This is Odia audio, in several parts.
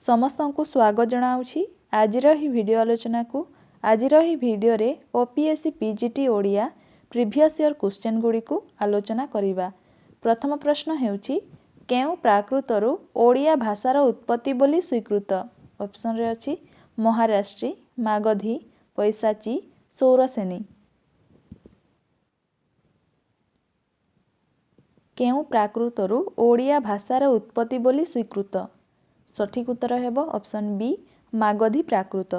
समस्तंकु स्वागत जनाऊछि आजिर ही वीडियो आलोचना को। आजिर ही वीडियो रे OPSC PGT Odia previous year question गुडी को आलोचना करिबा। प्रथम प्रश्न हेउछि केउ प्राकृतरु ओडिया भाषार उत्पत्ति बोली स्वीकृत। ऑप्शन रे अछि महाराष्ट्री, मागधी, पैसाची, सौरसेनी। केउ प्राकृतरु ओडिया भाषार उत्पत्ति बोली स्वीकृत। सठिक उत्तर हेब ऑप्शन बी मागधी प्राकृत।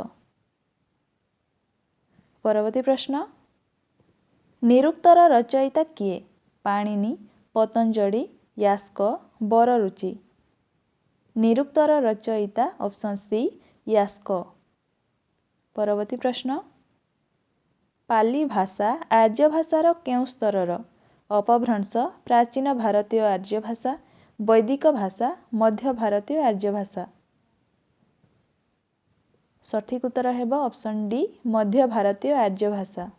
परवर्ती प्रश्न निरुक्तर रचयिता किए। पाणिनि, पतंजलि, यास्क, बररुचि। निरुक्तर रचयिता ऑप्शन सी यास्क। परवर्ती प्रश्न पाली भाषा आर्य भाषार केउ स्तरर। अपभ्रंश, प्राचीन भारतीय आर्य भाषा, वैदिक भाषा, मध्य भारतीय आर्य भाषा। सठिक उत्तर हेब ऑप्शन डी मध्य भारतीय आर्य भाषा।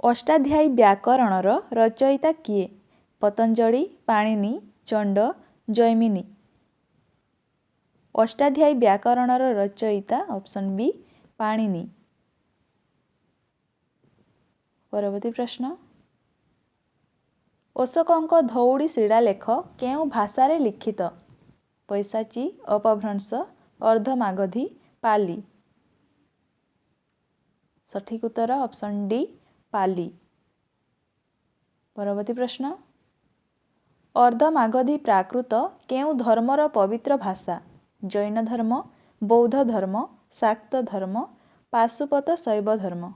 अष्टाध्यायी व्याकरणर रचयिता किए। पतंजलि, पाणिनि, चंड, जैमिनी। अष्टाध्यायी व्याकरणर रचयिता ऑप्शन बी पाणिनि। परवर्ती प्रश्न अशोकଙ୍କ धौड़ी शिलालेख केउ भाषारे लिखित। पैसाची, अपभ्रंश, अर्धमागधी, पाली। सठिक उत्तर ऑप्शन डी पाली। परवर्ती प्रश्न अर्धमागधी प्राकृत केउ धर्मर पवित्र भाषा। जैन धर्म, बौद्ध धर्म, शाक्त धर्म, पाशुपत शैव धर्म।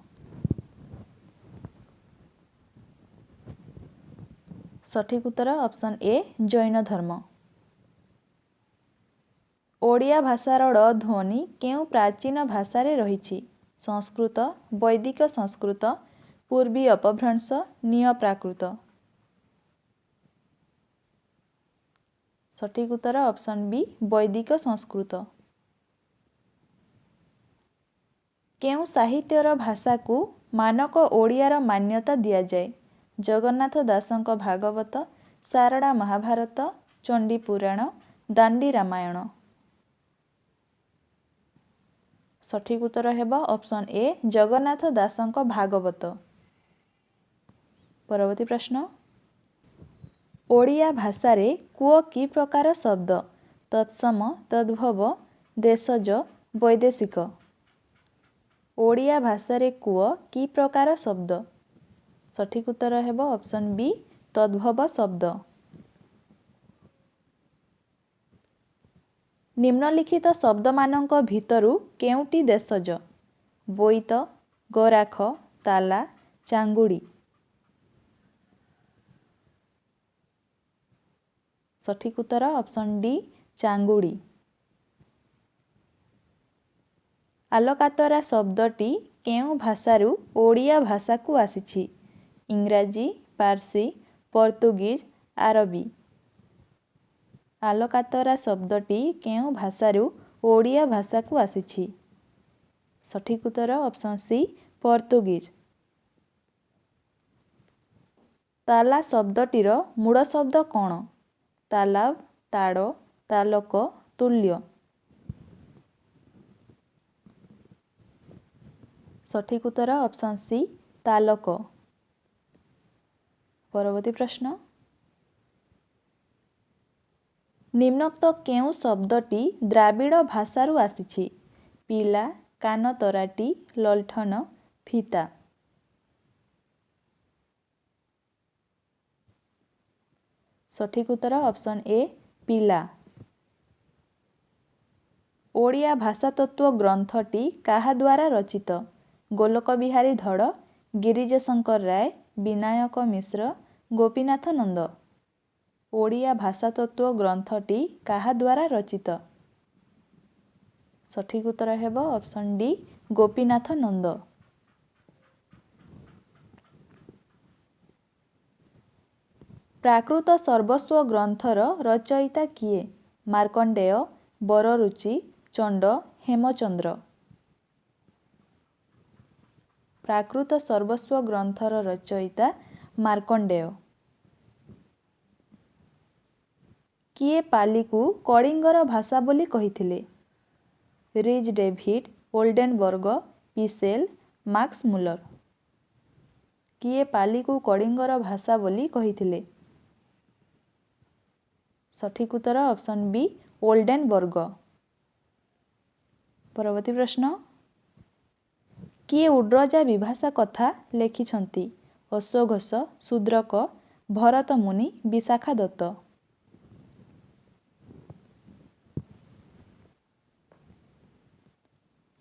सठिक उत्तर ऑप्शन ए जैन धर्म। ओडिया भाषार ड ध्वनि केउ प्राचीन भाषारे रहिछि। संस्कृत, वैदिक संस्कृत, पूर्वी अपभ्रंश, निय प्राकृत। सठिक उत्तर ऑप्शन बी वैदिक संस्कृत। केउ साहित्यर भाषा को मानक ओडियार मान्यता दिया जाए। जगन्नाथ दासଙ୍କ भागवत, शारदा महाभारत, चंडी पुराण, दांडी रामायण। सठिक उत्तर हेब ऑप्शन ए जगन्नाथ दासଙ୍କ भागवत। परवर्ती प्रश्न ओडिया भाषारे कुओ की प्रकार शब्द। तत्सम, तद्भव, देशज, वैदेशिक। ओडिया भाषारे कुओ की प्रकार शब्द। सठिक उत्तर हेब ऑप्शन बी तद्भव शब्द। निम्नलिखित शब्द मानक भितरु केउटी देशज। बोईत, गराख, ताला, चांगुड़ी। सठिक उत्तर ऑप्शन डी चांगुड़ी। आलकातरा शब्दटी केउ भाषारु ओडिया भाषा को आसीछि। इंग्राजी, पारसी, पोर्तुगीज, आरबी। आलकातरा शब्दटी केउ भाषारु ओडिया भाषा को आसीछि। सठिक उत्तर ऑप्शन सी पोर्तुगीज। ताला शब्दटीर मूल शब्द कौन। तालाब, ताड़, तालक, तुल्य। सठिक उत्तर ऑप्शन सी तालक। परवर्ती प्रश्न निम्नोक्त केउ शब्दटी द्राविड़ भाषारु आसीछि। पिला, कान तराटी, ललठन, फीता। सठिक उत्तर ऑप्शन ए पिला। ओडिया भाषा तत्व ग्रंथटी काहा द्वारा रचित। गोलोक बिहारी धड़, गिरिजा शंकर राय, विनायक मिश्र, गोपीनाथ नंद। ओडिया भाषा तत्व ग्रंथटी काहा द्वारा रचित। सठिक उत्तर हेब ऑप्शन डी गोपीनाथ नंद। प्राकृत सर्वस्व ग्रंथर रचयिता किए। मार्कंडेय, बररुचि, चंड, हेमचंद्र। प्राकृत सर्वस्व ग्रंथर रचयिता मार्कंडेय। କିଏ ପାଲିକୁ କଳିଙ୍ଗର ଭାଷା ବୋଲି କହିଥିଲେ? ରିଜ୍ ଡେଭିଡ୍, ଓଲ୍ଡେନବର୍ଗ, ପିସେଲ୍, ମାକ୍ସ ମୁଲର। କିଏ ପାଲିକୁ କଳିଙ୍ଗର ଭାଷା ବୋଲି କହିଥିଲେ? ସଠିକ୍ ଉତ୍ତର ଅପସନ୍ ବି ଓଲ୍ଡେନବର୍ଗ। ପରବର୍ତ୍ତୀ ପ୍ରଶ୍ନ, କିଏ ଉଡ୍ରଜା ବିଭାଷା କଥା ଲେଖିଛନ୍ତି? ଅଶ୍ୱଘୋଷ, ଶୂଦ୍ରକ, ଭରତ ମୁନି, ବିଶାଖା ଦତ୍ତ।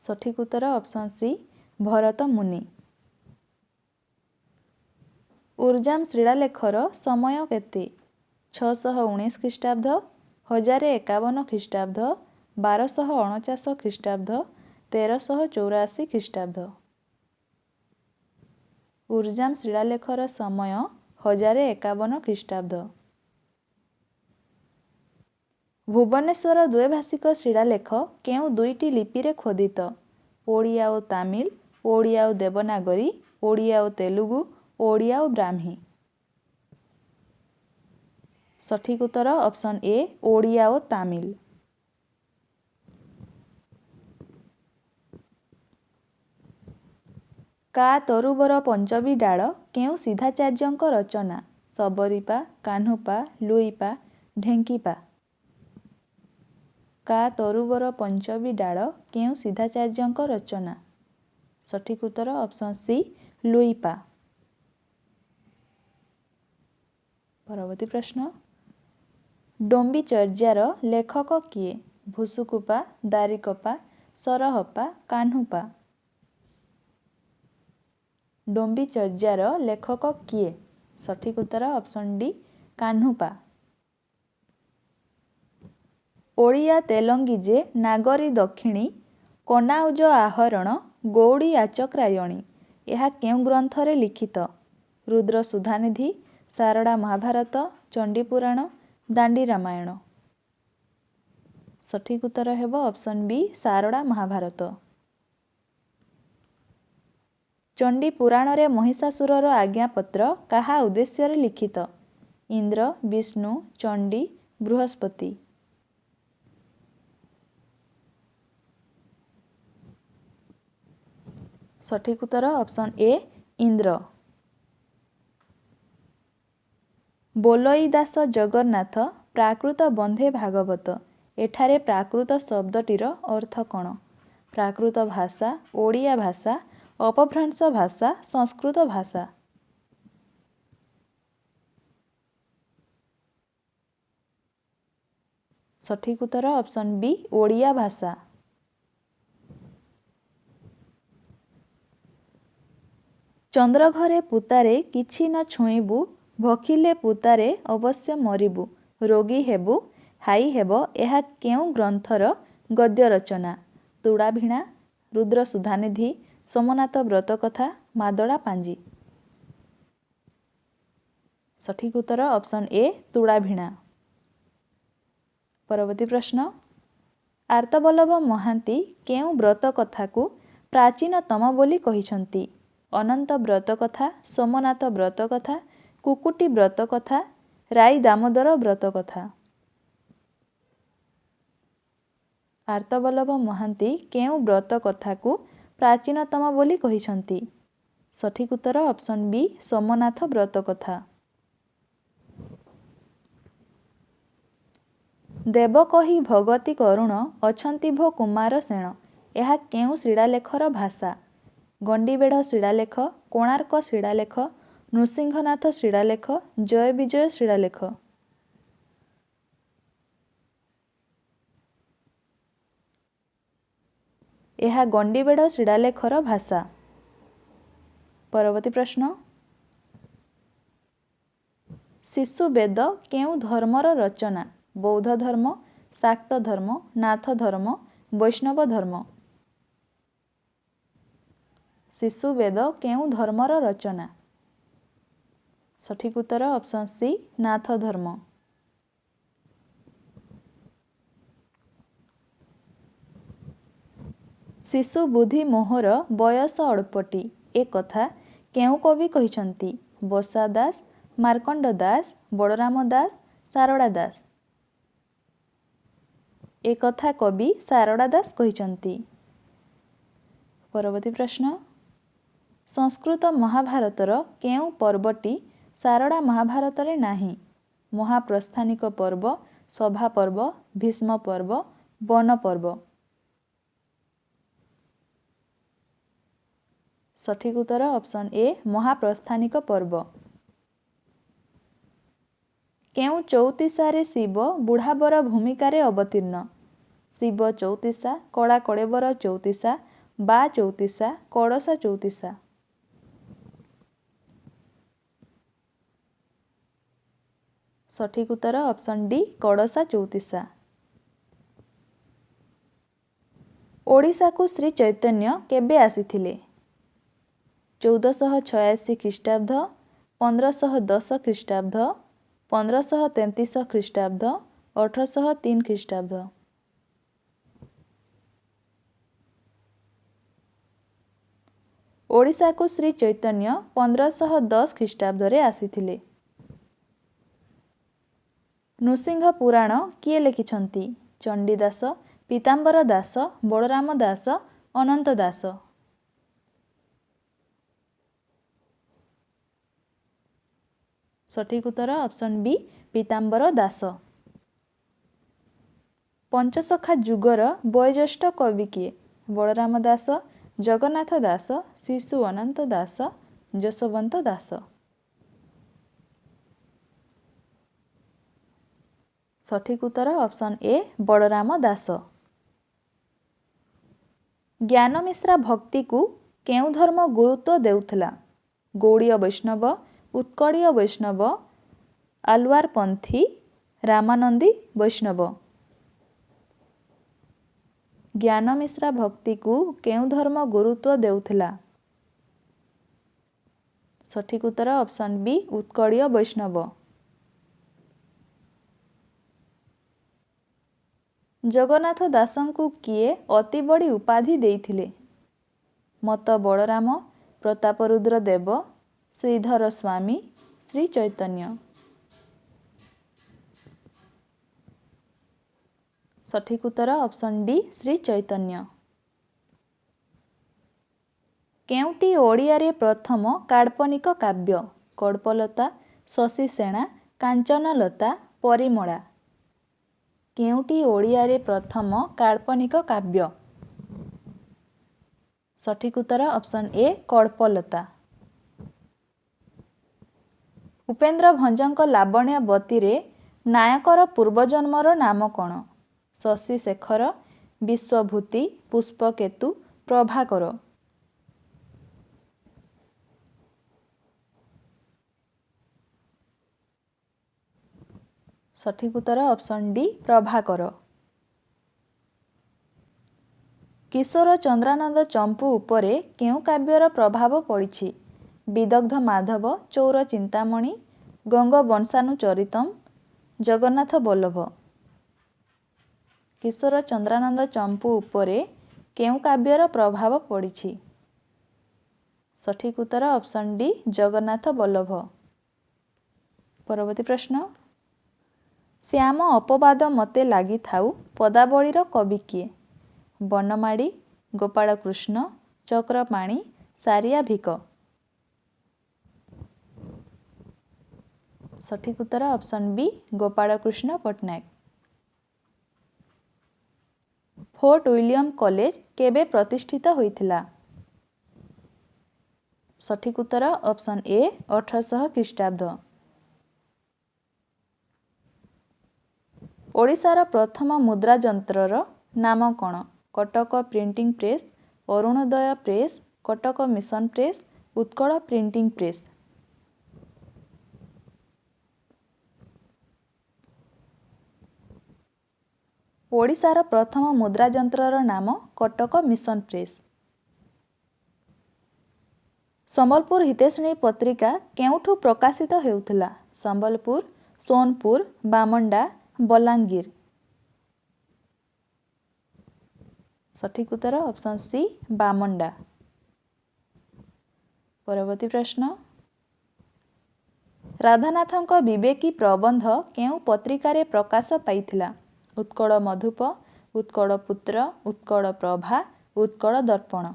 ସଠିକ୍ ଉତ୍ତର ଅପସନ୍ ସି ଭରତ ମୁନି। ଉର୍ଜାମ ଶିଳାଲେଖର ସମୟ କେତେ? 619 ଖ୍ରୀଷ୍ଟାବ୍ଦ, 1051 ଖ୍ରୀଷ୍ଟାବ୍ଦ, 1249 ଖ୍ରୀଷ୍ଟାବ୍ଦ, 1384 ଖ୍ରୀଷ୍ଟାବ୍ଦ। ଉର୍ଜାମ ଶିଳାଲେଖର ସମୟ 1051 ଖ୍ରୀଷ୍ଟାବ୍ଦ। ଭୁବନେଶ୍ୱର ଦ୍ୱୈଭାଷିକ ଶିଳାଲେଖ କେଉଁ ଦୁଇଟି ଲିପିରେ ଖୋଦିତ? ଓଡ଼ିଆ ଓ ତାମିଲ, ଓଡ଼ିଆ ଓ ଦେବନାଗରୀ, ଓଡ଼ିଆ ଓ ତେଲୁଗୁ, ଓଡ଼ିଆ ଓ ବ୍ରାହ୍ମୀ। ସଠିକ୍ ଉତ୍ତର ଅପସନ୍ ଏ ଓଡ଼ିଆ ଓ ତାମିଲ। କା ତରୁବର ପଞ୍ଚମୀ ଡାଳ କେଉଁ ସିଦ୍ଧାଚାର୍ଯ୍ୟଙ୍କ ରଚନା? ଶବରୀପା, କାହ୍ନୁପା, ଲୁଇପା, ଢେଙ୍କିପା। କା ତରୁବର ପଞ୍ଚମୀ ଡାଳ କେଉଁ ସିଦ୍ଧାଚାର୍ଯ୍ୟଙ୍କ ରଚନା? ସଠିକ୍ ଉତ୍ତର ଅପସନ୍ ସି ଲୁଇପା। ପରବର୍ତ୍ତୀ ପ୍ରଶ୍ନ, ଡମ୍ବିଚର୍ଯ୍ୟାର ଲେଖକ କିଏ? ଭୁସୁକୁପା, ଦାରିକପା, ସରହପା, କାହ୍ନୁପା। ଡମ୍ବିଚର୍ଯ୍ୟାର ଲେଖକ କିଏ? ସଠିକ୍ ଉତ୍ତର ଅପସନ୍ ଡି କାହ୍ନୁପା। ଓଡ଼ିଆ ତେଲଙ୍ଗୀ ଯେ ନାଗରୀ ଦକ୍ଷିଣୀ, କନାଉଜ ଆହରଣ, ଗୌଡ଼ୀ ଆଚକ୍ରାୟଣୀ। ଏହା କେଉଁ ଗ୍ରନ୍ଥରେ ଲିଖିତ? ରୁଦ୍ର ସୁଧାନିଧି, ସାରଳା ମହାଭାରତ, ଚଣ୍ଡୀପୁରାଣ, ଦାଣ୍ଡି ରାମାୟଣ। ସଠିକ୍ ଉତ୍ତର ହେବ ଅପସନ୍ ବି ସାରଳା ମହାଭାରତ। ଚଣ୍ଡୀପୁରାଣରେ ମହିଷାସୁରର ଆଜ୍ଞାପତ୍ର କାହା ଉଦ୍ଦେଶ୍ୟରେ ଲିଖିତ? ଇନ୍ଦ୍ର, ବିଷ୍ଣୁ, ଚଣ୍ଡୀ, ବୃହସ୍ପତି। ସଠିକ୍ ଉତ୍ତର ଅପସନ୍ ଏ ଇନ୍ଦ୍ର। ବୋଲଇ ଦାସ ଜଗନ୍ନାଥ ପ୍ରାକୃତ ବନ୍ଧେ ଭାଗବତ। ଏଠାରେ ପ୍ରାକୃତ ଶବ୍ଦଟିର ଅର୍ଥ କ'ଣ? ପ୍ରାକୃତ ଭାଷା, ଓଡ଼ିଆ ଭାଷା, ଅପଭ୍ରଂଶ ଭାଷା, ସଂସ୍କୃତ ଭାଷା। ସଠିକ୍ ଉତ୍ତର ଅପସନ୍ ବି ଓଡ଼ିଆ ଭାଷା। ଚନ୍ଦ୍ରଘରେ ପୂତାରେ କିଛି ନ ଛୁଇଁବୁ, ଭକିଲେ ପୂତାରେ ଅବଶ୍ୟ ମରିବୁ, ରୋଗୀ ହେବୁ, ହାଇ ହେବ। ଏହା କେଉଁ ଗ୍ରନ୍ଥର ଗଦ୍ୟ ରଚନା? ତୁଳାଭିଣା, ରୁଦ୍ର ସୁଧାନିଧି, ସୋମନାଥ ବ୍ରତକଥା, ମାଦଳା ପାଞ୍ଜି। ସଠିକ୍ ଉତ୍ତର ଅପସନ୍ ଏ ତୁଳାଭିଣା। ପରବର୍ତ୍ତୀ ପ୍ରଶ୍ନ, ଆର୍ତ୍ତବଲ୍ଲଭ ମହାନ୍ତି କେଉଁ ବ୍ରତକଥାକୁ ପ୍ରାଚୀନତମ ବୋଲି କହିଛନ୍ତି? ଅନନ୍ତ ବ୍ରତକଥା, ସୋମନାଥ ବ୍ରତକଥା, କୁକୁଟି ବ୍ରତକଥା, ରାଇ ଦାମୋଦର ବ୍ରତକଥା। ଆର୍ତ୍ତବଲ୍ଲଭ ମହାନ୍ତି କେଉଁ ବ୍ରତକଥାକୁ ପ୍ରାଚୀନତମ ବୋଲି କହିଛନ୍ତି? ସଠିକ୍ ଉତ୍ତର ଅପସନ୍ ବି ସୋମନାଥ ବ୍ରତକଥା। ଦେବ କହି ଭଗତି କରୁଣ, ଅଛନ୍ତି ଭୋ କୁମାର ସେଣ। ଏହା କେଉଁ ଶିଳାଲେଖର ଭାଷା? ଗଣ୍ଡିବେଢ଼ ଶିଳାଲେଖ, କୋଣାର୍କ ଶିଳାଲେଖ, ନୃସିଂହନାଥ ଶିଳାଲେଖ, ଜୟବିଜୟ ଶିଳାଲେଖ। ଏହା ଗଣ୍ଡିବେଢ଼ ଶିଳାଲେଖର ଭାଷା। ପରବର୍ତ୍ତୀ ପ୍ରଶ୍ନ, ଶିଶୁ ବେଦ କେଉଁ ଧର୍ମର ରଚନା? ବୌଦ୍ଧ ଧର୍ମ, ଶାକ୍ତ ଧର୍ମ, ନାଥ ଧର୍ମ, ବୈଷ୍ଣବ ଧର୍ମ। ଶିଶୁ ବେଦ କେଉଁ ଧର୍ମର ରଚନା? ସଠିକ୍ ଉତ୍ତର ଅପସନ୍ ସି ନାଥ ଧର୍ମ। ଶିଶୁ ବୁଦ୍ଧି ମୋହର ବୟସ ଅଳ୍ପଟି, ଏ କଥା କେଉଁ କବି କହିଛନ୍ତି? ବସା ଦାସ, ମାର୍କଣ୍ଡ ଦାସ, ବଳରାମ ଦାସ, ସାରଳା ଦାସ। एकथा कवि शारदा दास कहिचंती। परवर्ती प्रश्न संस्कृत महाभारतर केउं पर्वटी शारदा महाभारत रे नाही? महाप्रस्थानिक पर्व, सभा पर्व, भीष्म पर्व, वन पर्व। सठिक उत्तर ऑप्शन ए महाप्रस्थानिक पर्व। केउं चौतीसारे शिव बुढ़ाबर भूमिकार अवतीर्ण? शिव चौतीसा, कड़ा कड़ेबर चौतीसा, बा चौतीसा, कड़सा चौतीसा। सठिक उत्तर ऑप्शन डी कड़सा चौतीसा। ओडिशा को श्री चैतन्य केबे आसीथिले? 1486 ख्रीष्टाब्द, 1510 ख्रीष्टाब्द, 1533 ख्रीष्टाब्द, 1803 ख्रीष्टाब्द। ओडिशा को श्री चैतन्य 1510 ख्रीष्टाब्द रे आसीथिले। नृसिंह पुराण किए लिखिछंती? चंडीदास, पीताम्बर दास, बलराम दास, अनंत दास। सठिक उत्तर ऑप्शन बी पीताम्बर दास। पंचसखा जुगर वयोज्येष्ठ कवि किए? बलराम दास, जगन्नाथ दास, शिशु अनंत दास, जशवंत दास। सठिक उत्तर ऑप्शन ए बलराम दास। ज्ञानमिश्रा भक्ति को केउं धर्म गुरुत्व देउथला? गौड़ीय वैष्णव, उत्कड़ीय वैष्णव, आलवार पंथी, रामानंदी वैष्णव। ज्ञानमिश्रा भक्ति को केउं धर्म गुरुत्व देउथला? सठिक उत्तर ऑप्शन बी उत्कड़ीय वैष्णव। जगन्नाथ दासंकु किए अति बड़ी उपाधि देइथिले? मत बलराम, प्रतापरुद्र देव, श्रीधर स्वामी, श्री चैतन्य। सठिक उत्तर ऑप्शन डी श्री चैतन्य। केउंटी ओडिया रे प्रथम काल्पनिक काव्य? कल्पलता, शशि सेना, कांचनलता, परिमला। केउंटी ओडिया रे प्रथम काल्पनिक काव्य? सठिक उत्तर ऑप्शन ए कल्पलता। उपेन्द्र भंजଙ୍କ लावण्यवती रे नायकर पूर्वजन्मर नाम कौन? शशि शेखर, विश्वभूति, पुष्पकेतु, प्रभाकर। सठिक उत्तर ऑप्शन डी प्रभाकर। किशोर चंद्रानंद चंपू उपरे केउं काव्यर प्रभाव पड़िछि? विदग्ध माधव, चौर चिंतामणि, गंग वंशानुचरितम, जगन्नाथ वल्लभ। किशोर चंद्रानंद चंपू उपरे केउं काव्यर प्रभाव पड़िछि? सठिक उत्तर ऑप्शन डी जगन्नाथ वल्लभ। परवर्ती प्रश्न श्याम अपवाद मते लागि थाउ पदावलीर कवि किए? बनमाड़ी, गोपालकृष्ण, चक्रपाणी, सारिया भिक। सठिक उत्तर option B Gopalkrishna Pattnaik. Fort William college केबे प्रतिष्ठित होइथिला? सठिक उत्तर ऑप्शन ए 1800 ख्रीष्टाब्द। ओडिशार प्रथम मुद्रा यंत्रर नाम कौन? Cuttack printing press, Arunoday press, Cuttack mission press, Utkal printing press. ओडिशार प्रथम मुद्रा यंत्रर नाम कटक मिशन प्रेस। संबलपुर हितेशिणी पत्रिका केउठु प्रकाशित हेउथिला? संबलपुर, सोनपुर, बामंडा, बलांगीर। सठिक उत्तर ऑप्शन सी बामंडा। परवर्ती प्रश्न राधानाथଙ୍କ विवेकी प्रबंध केउं पत्रिकारे प्रकाश पाइथिला? उत्कल मधुप, उत्कल पुत्र, उत्कल प्रभा, उत्कल दर्पण।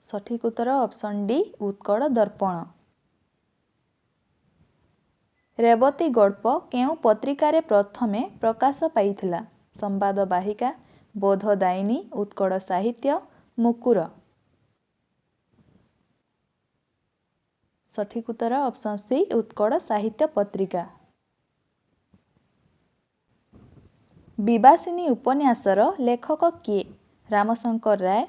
सठिक उत्तर ऑप्शन डी उत्कल दर्पण। रेवती गल्प केउं पत्रिकारे प्रथमे प्रकाश पाइथिला? संवाद बाहिका, बोधदायिनी, उत्कल साहित्य, मुकुर। सठिक उत्तर ऑप्शन सी उत्कल साहित्य पत्रिका। विवासिनी उपन्यासर लेखक किए? रामशंकर राय,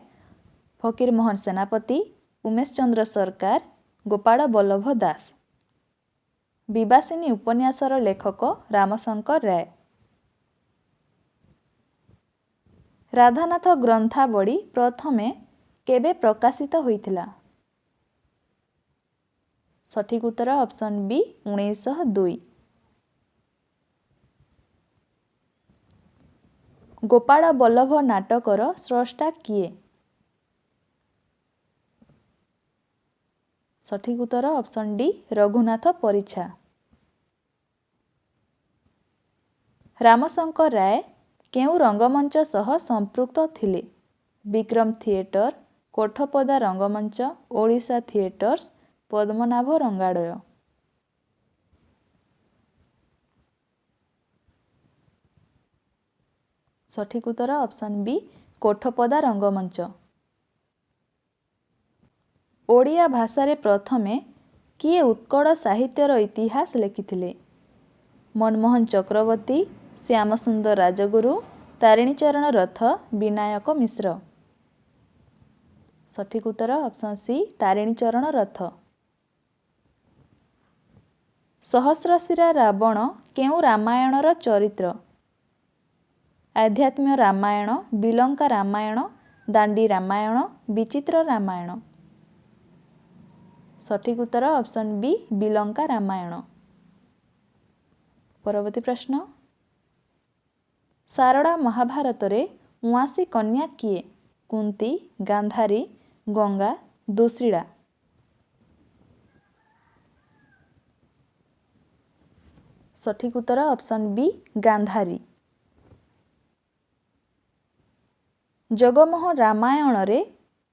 फकीरमोहन सेनापति, उमेश चंद्र सरकार, गोपाल बल्लभ दास। विवासिनी उपन्यासर लेखक रामशंकर राय। राधानाथ ग्रंथावली प्रथमे केबे प्रकाशित होइथिला? सठिक उत्तर ऑप्शन बी 1902। गोपाल बल्लभ नाटकर स्रष्टा किए? सठिक उत्तर ऑप्शन डी रघुनाथ परिछा। रामशंकर राय केउं रंगमंच सह संपृक्त थिले? विक्रम थिएटर, कोठपदा रंगमंच, ओडिशा थिएटर्स, पद्मनाभ रंगाड़य। सठिक उत्तर ऑप्शन बी कोठपदा रंगमंच। ओडिया भाषारे प्रथमे किए उत्कल साहित्यर इतिहास लेखिथिले? मनमोहन चक्रवर्ती, श्यामसुंदर राजगुरु, तारिणीचरण रथ, विनायक मिश्र। सठिक उत्तर ऑप्शन सी तारिणीचरण रथ। सहस्रशिरा रावण केउं रामायणर चरित्र? आध्यात्म्य रामायण, बिलंका रामायण, दांडी रामायण, विचित्र रामायण। सठिक उत्तर ऑप्शन बी बिलंका रामायण। परवर्ती प्रश्न, सारड़ा महाभारत रे उआसी कन्या किए? कुंती, गांधारी, गंगा, दुशीला। सठिक उत्तर ऑप्शन बी गांधारी। जगमोहन रामायण रे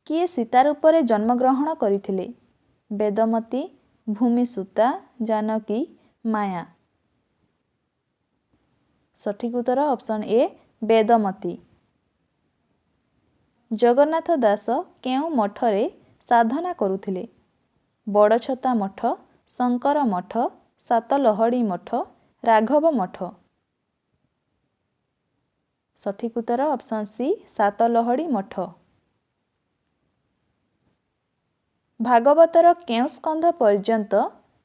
किए सीता रूपरे जन्मग्रहण करथिले? वेदमती, भूमिसुता, जानकी, माया। सठिक उत्तर ऑप्शन ए वेदमती। जगन्नाथ दास केउं मठरे साधना करुथिले? बड़छता मठ, शंकर मठ, सातलहड़ी मठ, राघव मठ। सठिक उत्तर ऑप्शन सी सातलहड़ी मठ। भागवतर केउं स्कंध पर्यंत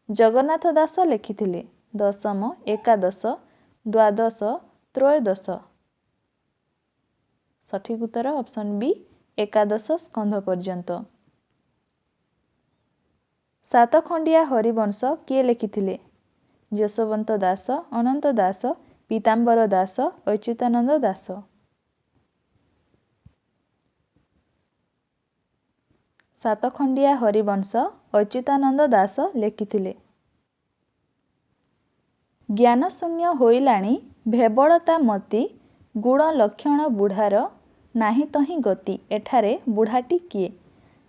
जगन्नाथ दास लेखिथिले? दशम, एकादश, द्वादश, त्रयोदश। सठिक उत्तर ऑप्शन बी एकादश स्कंध पर्यंत। सातखंडिया हरिवंश किए लेखिथिले? यशवंत दास, अनंत दास, पीताम्बर दास, अच्युतानंद दास। सातखंडिया हरिवंश अच्युतानंद दास लेखिथिले। ज्ञानशून्य होइलाणी भेबड़ता मती, गुण लक्षण बुढ़ार नाही तही गति। एठारे बुढ़ाटी किए?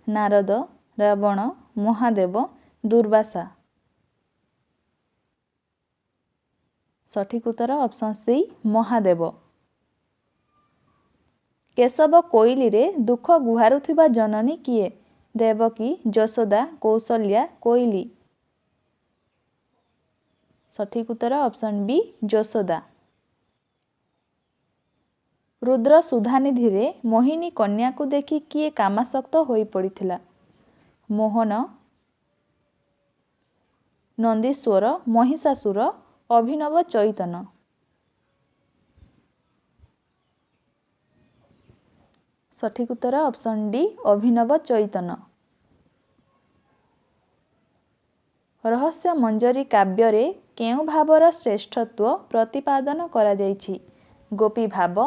नारद, रावण, महादेव, दुर्वासा। सठिक उत्तर ऑप्शन सी महादेव। केशव कोइली रे दुख गुहारुथिबा जननी किए? देवकी, यशोदा, कौशल्या, कोइली। सठिक उत्तर ऑप्शन बी यशोदा। रुद्र सुधानिधि रे मोहिनी कन्या को देखि किए कामासक्त होई पड़िथिला? मोहन, नंदीश्वर, महिषासुर, अभिनव चैतन। सठिक उत्तर ऑप्शन डी अभिनव चैतन। रहस्य मंजरी काव्य रे केउं भावर श्रेष्ठत्व प्रतिपादन करा जाइछि? गोपी भाव,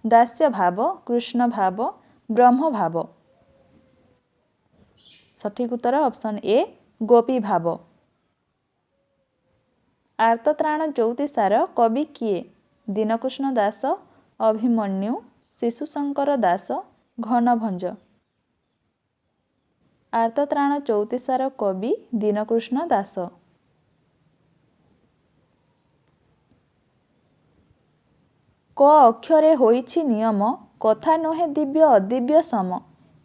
दास्य भाव, कृष्ण भाव, ब्रह्म भाव। सठिक उत्तर ऑप्शन ए गोपी भाव। ଆର୍ତ୍ତତ୍ରାଣ ଚଉତିଶାର କବି କିଏ? ଦୀନକୃଷ୍ଣ ଦାସ, ଅଭିମନ୍ୟୁ, ଶିଶୁଶଙ୍କର ଦାସ, ଘନଭଞ୍ଜ। ଆର୍ତ୍ତତ୍ରାଣ ଚଉତିଶାର କବି ଦୀନକୃଷ୍ଣ ଦାସ। କ ଅକ୍ଷରେ ହୋଇଛି ନିୟମ, କଥା ନୁହେଁ ଦିବ୍ୟ ଅଦିବ୍ୟ ସମ।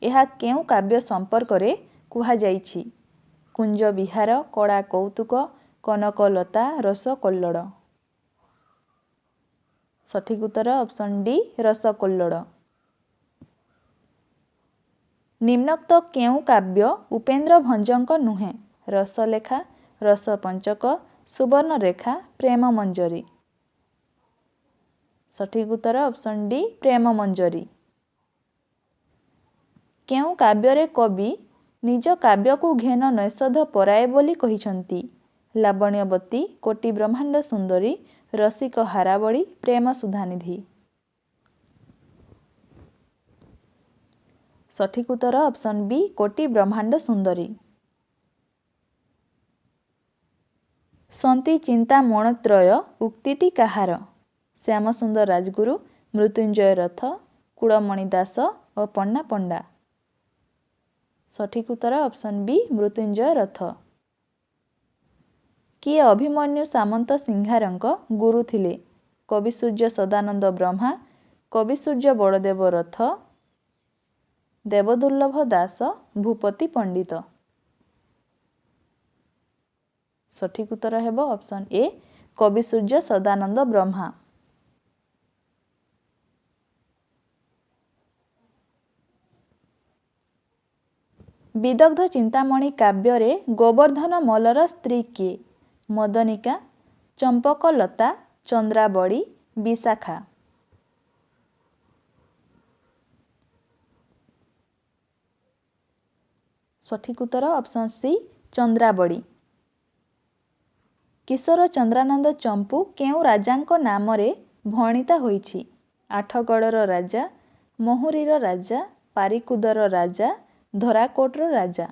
ଏହା କେଉଁ କାବ୍ୟ ସମ୍ପର୍କରେ କୁହାଯାଇଛି? କୁଞ୍ଜ ବିହାର, କଳା କୌତୁକ, କନକଲତା, ରସକଲ୍ଲୋଳ। ସଠିକ୍ ଉତ୍ତର ଅପସନ୍ ଡି ରସକଲ୍ଲୋଳ। ନିମ୍ନୋକ୍ତ କେଉଁ କାବ୍ୟ ଉପେନ୍ଦ୍ର ଭଞ୍ଜଙ୍କ ନୁହେଁ? ରସଲେଖା, ରସପଞ୍ଚକ, ସୁବର୍ଣ୍ଣରେଖା, ପ୍ରେମମଞ୍ଜରୀ। ସଠିକ୍ ଉତ୍ତର ଅପସନ୍ ଡି ପ୍ରେମମଞ୍ଜରୀ। କେଉଁ କାବ୍ୟରେ କବି ନିଜ କାବ୍ୟକୁ ଘେନ ନୈଷଧ ପରାଏ ବୋଲି କହିଛନ୍ତି? ଲାବଣ୍ୟବତୀ, କୋଟି ବ୍ରହ୍ମାଣ୍ଡ ସୁନ୍ଦରୀ, ରସିକ ହାରାବଳୀ, ପ୍ରେମ ସୁଧାନିଧି। ସଠିକ୍ ଉତ୍ତର ଅପସନ୍ ବି କୋଟି ବ୍ରହ୍ମାଣ୍ଡ ସୁନ୍ଦରୀ। ସନ୍ତି ଚିନ୍ତାମଣତ୍ରୟ ଉକ୍ତିଟି କାହାର? ଶ୍ୟାମସୁନ୍ଦର ରାଜଗୁରୁ, ମୃତ୍ୟୁଞ୍ଜୟ ରଥ, କୁଳମଣି ଦାସ ଓ ପନ୍ନା ପଣ୍ଡା। ସଠିକ୍ ଉତ୍ତର ଅପସନ୍ ବି ମୃତ୍ୟୁଞ୍ଜୟ ରଥ। କିଏ ଅଭିମନ୍ୟୁ ସାମନ୍ତ ସିଂହାରଙ୍କ ଗୁରୁ ଥିଲେ? କବିସୂର୍ଯ୍ୟ ସଦାନନ୍ଦ ବ୍ରହ୍ମା, କବିସୂର୍ଯ୍ୟ ବଳଦେବ ରଥ, ଦେବଦୁର୍ଲ୍ଲଭ ଦାସ, ଭୂପତି ପଣ୍ଡିତ। ସଠିକ୍ ଉତ୍ତର ହେବ ଅପସନ୍ ଏ କବିସୂର୍ଯ୍ୟ ସଦାନନ୍ଦ ବ୍ରହ୍ମା। ବିଦଗ୍ଧ ଚିନ୍ତାମଣି କାବ୍ୟରେ ଗୋବର୍ଦ୍ଧନ ମଲ୍ଲର ସ୍ତ୍ରୀ କିଏ? ମଦନିକା, ଚମ୍ପକଲତା, ଚନ୍ଦ୍ରାବଳୀ, ବିଶାଖା। ସଠିକ୍ ଉତ୍ତର ଅପସନ୍ ସି ଚନ୍ଦ୍ରାବଳୀ। କିଶୋର ଚନ୍ଦ୍ରାନନ୍ଦ ଚମ୍ପୁ କେଉଁ ରାଜାଙ୍କ ନାମରେ ଭଣିତା ହୋଇଛି? ଆଠଗଡ଼ର ରାଜା, ମହୁରୀର ରାଜା, ପାରିକୁଦର ରାଜା, ଧରାକୋଟର ରାଜା।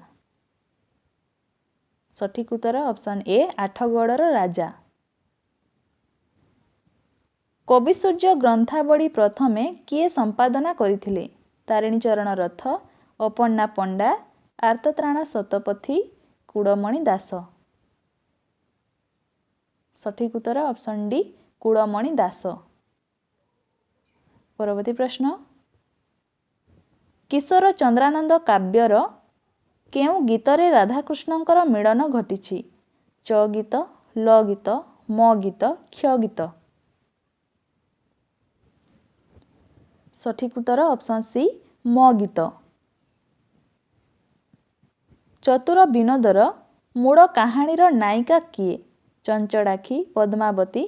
ସଠିକ୍ ଉତ୍ତର ଅପସନ୍ ଏ ଆଠଗଡ଼ର ରାଜା। କବିସୂର୍ଯ୍ୟ ଗ୍ରନ୍ଥାବଳୀ ପ୍ରଥମେ କିଏ ସମ୍ପାଦନା କରିଥିଲେ? ତାରିଣୀଚରଣ ରଥ, ଅପନ୍ନା ପଣ୍ଡା, ଆର୍ତ୍ତତ୍ରାଣ ଶତପଥୀ, କୁଳମଣି ଦାସ। ସଠିକ୍ ଉତ୍ତର ଅପସନ୍ ଡି କୁଳମଣି ଦାସ। ପରବର୍ତ୍ତୀ ପ୍ରଶ୍ନ, କିଶୋର ଚନ୍ଦ୍ରାନନ୍ଦ କାବ୍ୟର କେଉଁ ଗୀତରେ ରାଧାକୃଷ୍ଣଙ୍କର ମିଳନ ଘଟିଛି? ଚ ଗୀତ, ଲ ଗୀତ, ମ ଗୀତ, କ୍ଷ ଗୀତ। ସଠିକ୍ ଉତ୍ତର ଅପସନ୍ ସି ମ ଗୀତ। ଚତୁର ବିନୋଦର ମୂଳ କାହାଣୀର ନାୟିକା କିଏ? ଚଞ୍ଚଳାକ୍ଷୀ, ପଦ୍ମାବତୀ,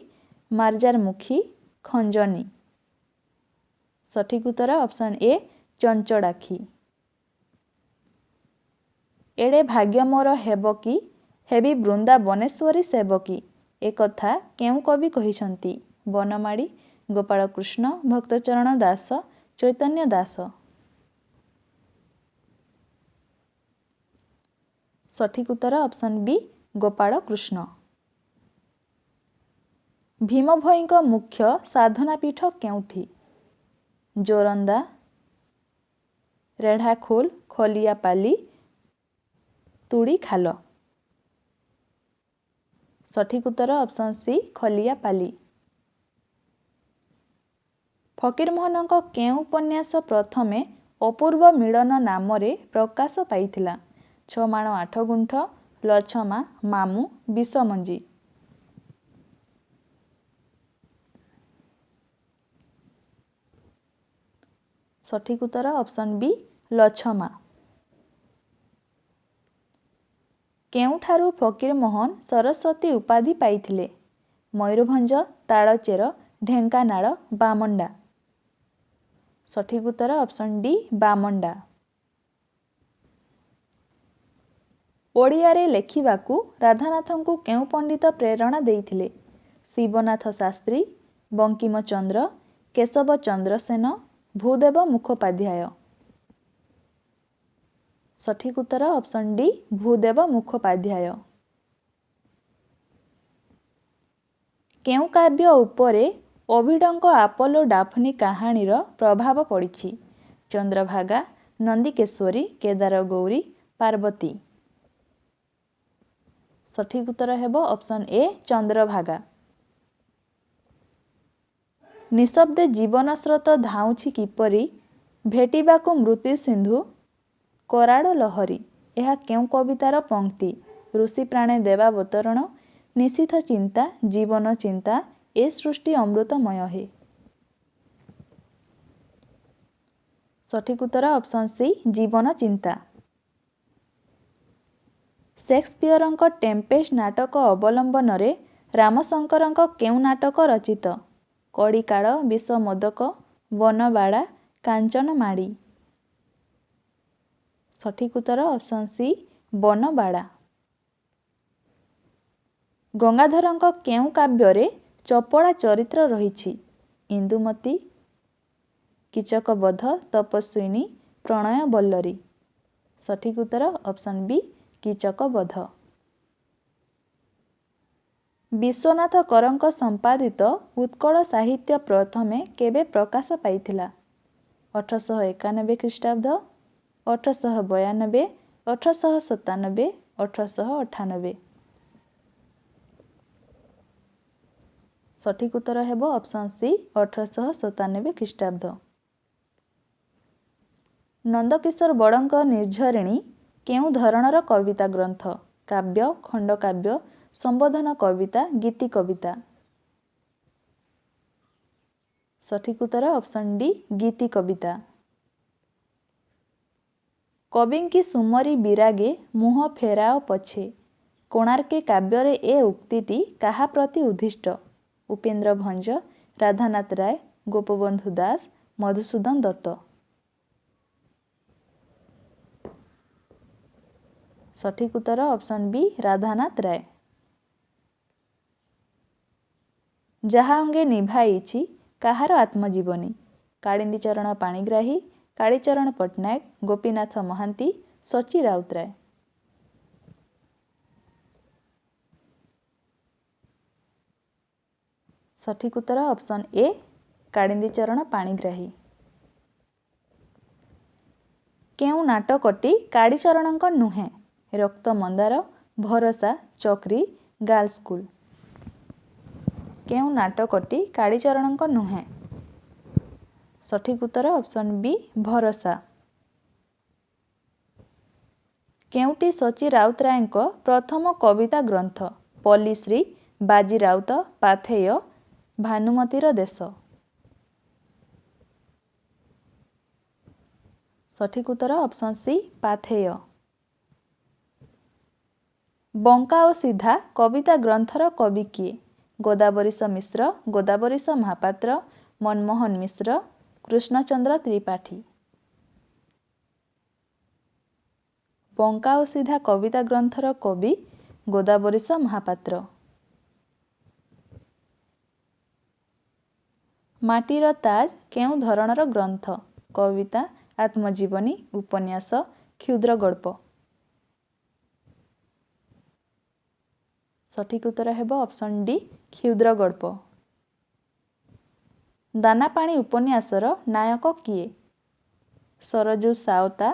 ମାର୍ଜାରମୁଖୀ, ଖଞ୍ଜନୀ। ସଠିକ୍ ଉତ୍ତର ଅପସନ୍ ଏ ଚଞ୍ଚଳାକ୍ଷୀ। ଏଡ଼େ ଭାଗ୍ୟ ମୋର ହେବ କି, ହେବି ବୃନ୍ଦାବନେଶ୍ୱରୀ ସେବକୀ। ଏକଥା କେଉଁ କବି କହିଛନ୍ତି? ବନମାଳୀ, ଗୋପାଳକୃଷ୍ଣ, ଭକ୍ତଚରଣ ଦାସ, ଚୈତନ୍ୟ ଦାସ। ସଠିକ୍ ଉତ୍ତର ଅପସନ୍ ବି ଗୋପାଳକୃଷ୍ଣ। ଭୀମ ଭୋଇଙ୍କ ମୁଖ୍ୟ ସାଧନାପୀଠ କେଉଁଠି? ଜୋରନ୍ଦା, ରେଢ଼ାଖୋଲ, ଖଲିଆପାଲି, ତୁଡ଼ିଖାଲ। ସଠିକ୍ ଉତ୍ତର ଅପସନ୍ ସି ଖଲିଆପାଲି। ଫକୀରମୋହନଙ୍କ କେଉଁ ଉପନ୍ୟାସ ପ୍ରଥମେ ଅପୂର୍ବ ମିଳନ ନାମରେ ପ୍ରକାଶ ପାଇଥିଲା? ଛମାଣ ଆଠଗୁଣ୍ଠ, ଲଛମା, ମାମୁଁ, ବିଷମଞ୍ଜି। ସଠିକ୍ ଉତ୍ତର ଅପସନ୍ ବି ଲଛମା। କେଉଁଠାରୁ ଫକୀରମୋହନ ସରସ୍ୱତୀ ଉପାଧି ପାଇଥିଲେ? ମୟୂରଭଞ୍ଜ, ତାଳଚେର, ଢେଙ୍କାନାଳ, ବାମଣ୍ଡା। ସଠିକ୍ ଉତ୍ତର ଅପସନ୍ ଡି ବାମଣ୍ଡା। ଓଡ଼ିଆରେ ଲେଖିବାକୁ ରାଧାନାଥଙ୍କୁ କେଉଁ ପଣ୍ଡିତ ପ୍ରେରଣା ଦେଇଥିଲେ? ଶିବନାଥ ଶାସ୍ତ୍ରୀ, ବଙ୍କିମଚନ୍ଦ୍ର, କେଶବ ଚନ୍ଦ୍ର ସେନ, ଭୂଦେବ ମୁଖୋପାଧ୍ୟାୟ। ସଠିକ୍ ଉତ୍ତର ଅପସନ୍ ଡି ଭୂଦେବ ମୁଖୋପାଧ୍ୟାୟ। କେଉଁ କାବ୍ୟ ଉପରେ ଓଭିଡଙ୍କ ଆପୋଲୋ ଡାଫ୍ନି କାହାଣୀର ପ୍ରଭାବ ପଡ଼ିଛି? ଚନ୍ଦ୍ରଭାଗା, ନନ୍ଦିକେଶ୍ୱରୀ, କେଦାରଗୌରୀ, ପାର୍ବତୀ। ସଠିକ୍ ଉତ୍ତର ହେବ ଅପସନ୍ ଏ ଚନ୍ଦ୍ରଭାଗା। ନିଶବ୍ଦେ ଜୀବନ ସ୍ରୋତ ଧାଉଁଛି କିପରି, ଭେଟିବାକୁ ମୃତ୍ୟୁ ସିନ୍ଧୁ କରାଡ଼ ଲହରୀ। ଏହା କେଉଁ କବିତାର ପଂକ୍ତି? ଋଷି ପ୍ରାଣେ ଦେବାବତରଣ, ନିଶିଥ ଚିନ୍ତା, ଜୀବନ ଚିନ୍ତା, ଏ ସୃଷ୍ଟି ଅମୃତମୟ ହେ। ସଠିକ୍ ଉତ୍ତର ଅପସନ୍ ସି ଜୀବନ ଚିନ୍ତା। ସେକ୍ସପିୟରଙ୍କ ଟେମ୍ପେଷ୍ଟ ନାଟକ ଅବଲମ୍ବନରେ ରାମଶଙ୍କରଙ୍କ କେଉଁ ନାଟକ ରଚିତ? କଡ଼ିକାଳ, ବିଷମୋଦକ, ବନବାଡ଼ା, କାଞ୍ଚନମାଳୀ। ସଠିକ୍ ଉତ୍ତର ଅପସନ୍ ସି ବନବାଡ଼ା। ଗଙ୍ଗାଧରଙ୍କ କେଉଁ କାବ୍ୟରେ ଚପଳା ଚରିତ୍ର ରହିଛି? ଇନ୍ଦୁମତୀ, କୀଚକବଧ, ତପସ୍ୱିନୀ, ପ୍ରଣୟବଲ୍ଲରୀ। ସଠିକ୍ ଉତ୍ତର ଅପସନ୍ ବି କୀଚକବଧ। ବିଶ୍ୱନାଥ କରଙ୍କ ସମ୍ପାଦିତ ଉତ୍କଳ ସାହିତ୍ୟ ପ୍ରଥମେ କେବେ ପ୍ରକାଶ ପାଇଥିଲା? 1891 ଖ୍ରୀଷ୍ଟାବ୍ଦ, 1892, 1897, 1898। ସଠିକ୍ ଉତ୍ତର ହେବ ଅପସନ୍ ସି 1897 ଖ୍ରୀଷ୍ଟାବ୍ଦ। ନନ୍ଦକିଶୋର ବଡ଼ଙ୍କ ନିର୍ଝରିଣୀ କେଉଁ ଧରଣର କବିତା ଗ୍ରନ୍ଥ? କାବ୍ୟ, ଖଣ୍ଡକାବ୍ୟ, ସମ୍ବୋଧନ କବିତା, ଗୀତି କବିତା। ସଠିକ୍ ଉତ୍ତର ଅପସନ୍ ଡି ଗୀତି କବିତା। କବିଙ୍କି ସୁମରି ବିରାଗେ ମୁହଁ ଫେରାଅ ପଛେ, କୋଣାର୍କେ କାବ୍ୟରେ ଏ ଉକ୍ତିଟି କାହା ପ୍ରତି ଉଦ୍ଦିଷ୍ଟ? ଉପେନ୍ଦ୍ର ଭଞ୍ଜ, ରାଧାନାଥ ରାୟ, ଗୋପବନ୍ଧୁ ଦାସ, ମଧୁସୂଦନ ଦତ୍ତ। ସଠିକ୍ ଉତ୍ତର ଅପସନ୍ ବି ରାଧାନାଥ ରାୟ। ଯାହା ଅଙ୍ଗେ ନିଭାଇଛି କାହାର ଆତ୍ମଜୀବନୀ? କାଳିନ୍ଦୀ ଚରଣ ପାଣିଗ୍ରାହୀ, କାଳୀଚରଣ ପଟ୍ଟନାୟକ, ଗୋପୀନାଥ ମହାନ୍ତି, ସଚୀ ରାଉତରାୟ। ସଠିକ୍ ଉତ୍ତର ଅପସନ୍ ଏ କାଳିନ୍ଦୀ ଚରଣ ପାଣିଗ୍ରାହୀ। କେଉଁ ନାଟକଟି କାଳୀଚରଣଙ୍କ ନୁହେଁ? ରକ୍ତ ମନ୍ଦାର, ଭରସା, ଚକ୍ରୀ, ଗାର୍ଲସ ସ୍କୁଲ। କେଉଁ ନାଟକଟି କାଳୀଚରଣଙ୍କ ନୁହେଁ? ସଠିକ୍ ଉତ୍ତର ଅପସନ୍ ବି ଭରସା। କେଉଁଟି ସଚୀ ରାଉତରାୟଙ୍କ ପ୍ରଥମ କବିତା ଗ୍ରନ୍ଥ? ପଲ୍ଲୀଶ୍ରୀ, ବାଜି ରାଉତ, ପାଥେୟ, ଭାନୁମତୀର ଦେଶ। ସଠିକ୍ ଉତ୍ତର ଅପସନ୍ ସି ପାଥେୟ। ବଙ୍କା ଓ ସିଧା କବିତା ଗ୍ରନ୍ଥର କବି କିଏ? ଗୋଦାବରୀଶ ମିଶ୍ର, ଗୋଦାବରୀଶ ମହାପାତ୍ର, ମନମୋହନ ମିଶ୍ର, କୃଷ୍ଣଚନ୍ଦ୍ର ତ୍ରିପାଠୀ। ବଙ୍କା ଓ ସିଧା କବିତା ଗ୍ରନ୍ଥର କବି ଗୋଦାବରୀଶ ମହାପାତ୍ର। ମାଟିର ତାଜ କେଉଁ ଧରଣର ଗ୍ରନ୍ଥ? କବିତା, ଆତ୍ମଜୀବନୀ, ଉପନ୍ୟାସ, କ୍ଷୁଦ୍ର ଗଳ୍ପ। ସଠିକ୍ ଉତ୍ତର ହେବ ଅପସନ୍ ଡି କ୍ଷୁଦ୍ର ଗଳ୍ପ। ଦାନାପାଣି ଉପନ୍ୟାସର ନାୟକ କିଏ? ସରଜୁ ସାଓତା,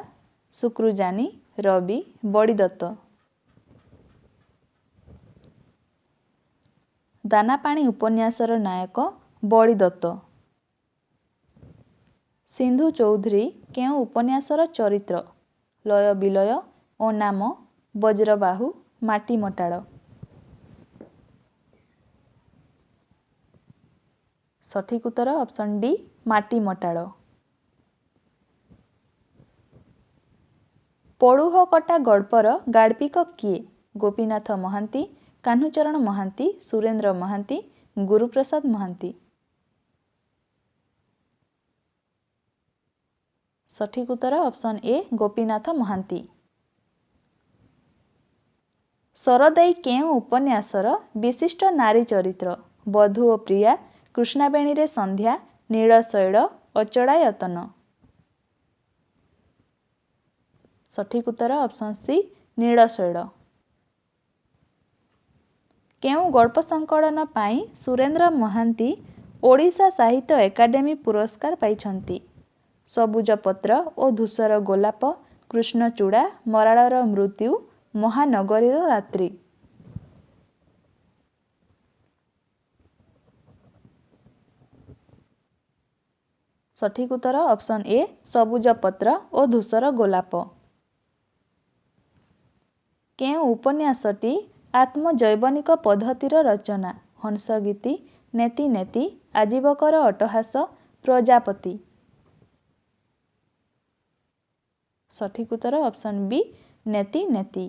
ଶୁକ୍ରୁଜାନୀ, ରବି, ବଡ଼ିଦତ୍ତ। ଦାନାପାଣି ଉପନ୍ୟାସର ନାୟକ ବଡ଼ିଦତ୍ତ। ସିନ୍ଧୁ ଚୌଧୁରୀ କେଉଁ ଉପନ୍ୟାସର ଚରିତ୍ର? ଲୟ ବିଲୟ, ଅନାମ, ବଜ୍ରବାହୁ, ମାଟିମଟାଳ। ସଠିକ୍ ଉତ୍ତର ଅପସନ୍ ଡି ମାଟିମଟାଳ। ପଡ଼ୁହକଟା ଗଳ୍ପର ଗାଳ୍ପିକ କିଏ? ଗୋପୀନାଥ ମହାନ୍ତି, କାହ୍ନୁଚରଣ ମହାନ୍ତି, ସୁରେନ୍ଦ୍ର ମହାନ୍ତି, ଗୁରୁପ୍ରସାଦ ମହାନ୍ତି। ସଠିକ୍ ଉତ୍ତର ଅପସନ୍ ଏ ଗୋପୀନାଥ ମହାନ୍ତି। ଶରଦେଇ କେଉଁ ଉପନ୍ୟାସର ବିଶିଷ୍ଟ ନାରୀ ଚରିତ୍ର? ବଧୂ ଓ ପ୍ରିୟା, କୃଷ୍ଣାବେଣୀରେ ସନ୍ଧ୍ୟା, ନୀଳଶୈଳ, ଅଚଳାୟତନ। ସଠିକ୍ ଉତ୍ତର ଅପସନ୍ ସି ନୀଳଶୈଳ। କେଉଁ ଗଳ୍ପ ସଂକଳନ ପାଇଁ ସୁରେନ୍ଦ୍ର ମହାନ୍ତି ଓଡ଼ିଶା ସାହିତ୍ୟ ଏକାଡେମୀ ପୁରସ୍କାର ପାଇଛନ୍ତି? ସବୁଜ ପତ୍ର ଓ ଧୂସର ଗୋଲାପ, କୃଷ୍ଣଚୂଡ଼ା, ମରାଳର ମୃତ୍ୟୁ, ମହାନଗରୀର ରାତ୍ରି। ସଠିକ୍ ଉତ୍ତର ଅପସନ୍ ଏ ସବୁଜ ପତ୍ର ଓ ଧୂସର ଗୋଲାପ। କେଉଁ ଉପନ୍ୟାସଟି ଆତ୍ମଜୈବନିକ ପଦ୍ଧତିର ରଚନା? ହଂସଗୀତି, ନେତି ନେତି, ଆଜୀବକର ଅଟ୍ଟହାସ, ପ୍ରଜାପତି। ସଠିକ୍ ଉତ୍ତର ଅପସନ୍ ବି ନେତି ନେତି।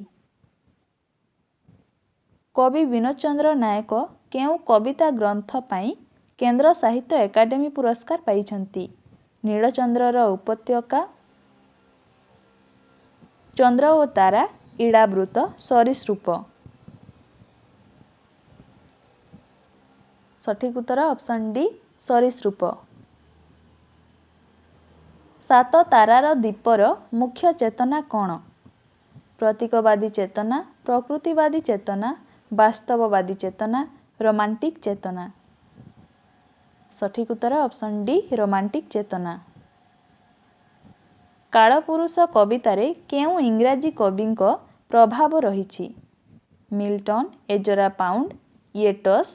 କବି ବିନୋଦ ଚନ୍ଦ୍ର ନାୟକ କେଉଁ କବିତା ଗ୍ରନ୍ଥ ପାଇଁ କେନ୍ଦ୍ର ସାହିତ୍ୟ ଏକାଡେମୀ ପୁରସ୍କାର ପାଇଛନ୍ତି? ନୀଳଚନ୍ଦ୍ରର ଉପତ୍ୟକା, ଚନ୍ଦ୍ର ଓ ତାରା, ଇଳାବୃତ, ସରୀସୃପ। ସଠିକ୍ ଉତ୍ତର ଅପସନ୍ ଡି ସରୀସୃପ। ସାତ ତାରାର ଦୀପର ମୁଖ୍ୟ ଚେତନା କ'ଣ? ପ୍ରତୀକବାଦୀ ଚେତନା, ପ୍ରକୃତିବାଦୀ ଚେତନା, ବାସ୍ତବବାଦୀ ଚେତନା, ରୋମାଣ୍ଟିକ୍ ଚେତନା। ସଠିକ୍ ଉତ୍ତର ଅପସନ୍ ଡି ରୋମାଣ୍ଟିକ୍ ଚେତନା। କାଳପୁରୁଷ କବିତାରେ କେଉଁ ଇଂରାଜୀ କବିଙ୍କ ପ୍ରଭାବ ରହିଛି? Milton, Ezra Pound, Yeats,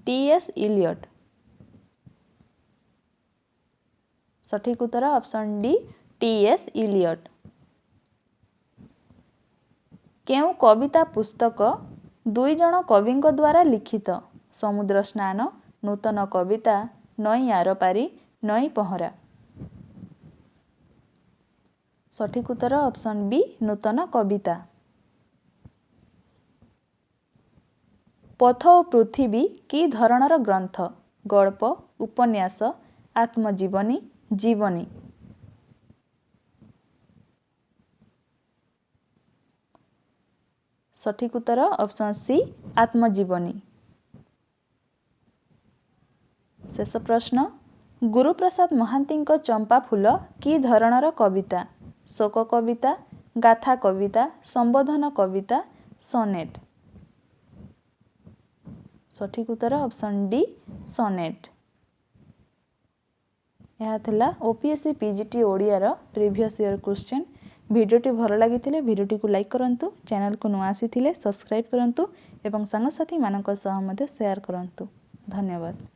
T S. Eliot. ସଠିକ୍ ଉତ୍ତର ଅପସନ୍ ଡି ଟି.ଏସ୍. ଇଲିୟଟ୍। କେଉଁ କବିତା ପୁସ୍ତକ ଦୁଇ ଜଣ କବିଙ୍କ ଦ୍ୱାରା ଲିଖିତ? ସମୁଦ୍ର ସ୍ନାନ, ନୂତନ କବିତା, ନଈ ଆରପାରି, ନଈ ପହଁରା। ସଠିକ୍ ଉତ୍ତର ଅପସନ୍ ବି ନୂତନ କବିତା। ପଥ ଓ ପୃଥିବୀ କି ଧରଣର ଗ୍ରନ୍ଥ? ଗଳ୍ପ, ଉପନ୍ୟାସ, ଆତ୍ମଜୀବନୀ, ଜୀବନୀ। ସଠିକ୍ ଉତ୍ତର ଅପସନ୍ ସି ଆତ୍ମଜୀବନୀ। ଶେଷ ପ୍ରଶ୍ନ, ଗୁରୁପ୍ରସାଦ ମହାନ୍ତିଙ୍କ ଚମ୍ପାଫୁଲ କି ଧରଣର କବିତା? ଶୋକ କବିତା, ଗାଥା କବିତା, ସମ୍ବୋଧନ କବିତା, ସନେଟ୍। ସଠିକ୍ ଉତ୍ତର ଅପସନ୍ ଡି ସନେଟ୍। ଏହା ଥିଲା OPSC PGT ଓଡ଼ିଆର ପ୍ରିଭିୟସ୍ ଇୟର୍ କ୍ୱେଶ୍ଚନ୍। ଭିଡ଼ିଓଟି ଭଲ ଲାଗିଥିଲେ ଭିଡ଼ିଓଟିକୁ ଲାଇକ୍ କରନ୍ତୁ, ଚ୍ୟାନେଲକୁ ନୂଆ ଆସିଥିଲେ ସବସ୍କ୍ରାଇବ୍ କରନ୍ତୁ ଏବଂ ସାଙ୍ଗସାଥିମାନଙ୍କ ସହ ମଧ୍ୟ ସେୟାର କରନ୍ତୁ। ଧନ୍ୟବାଦ।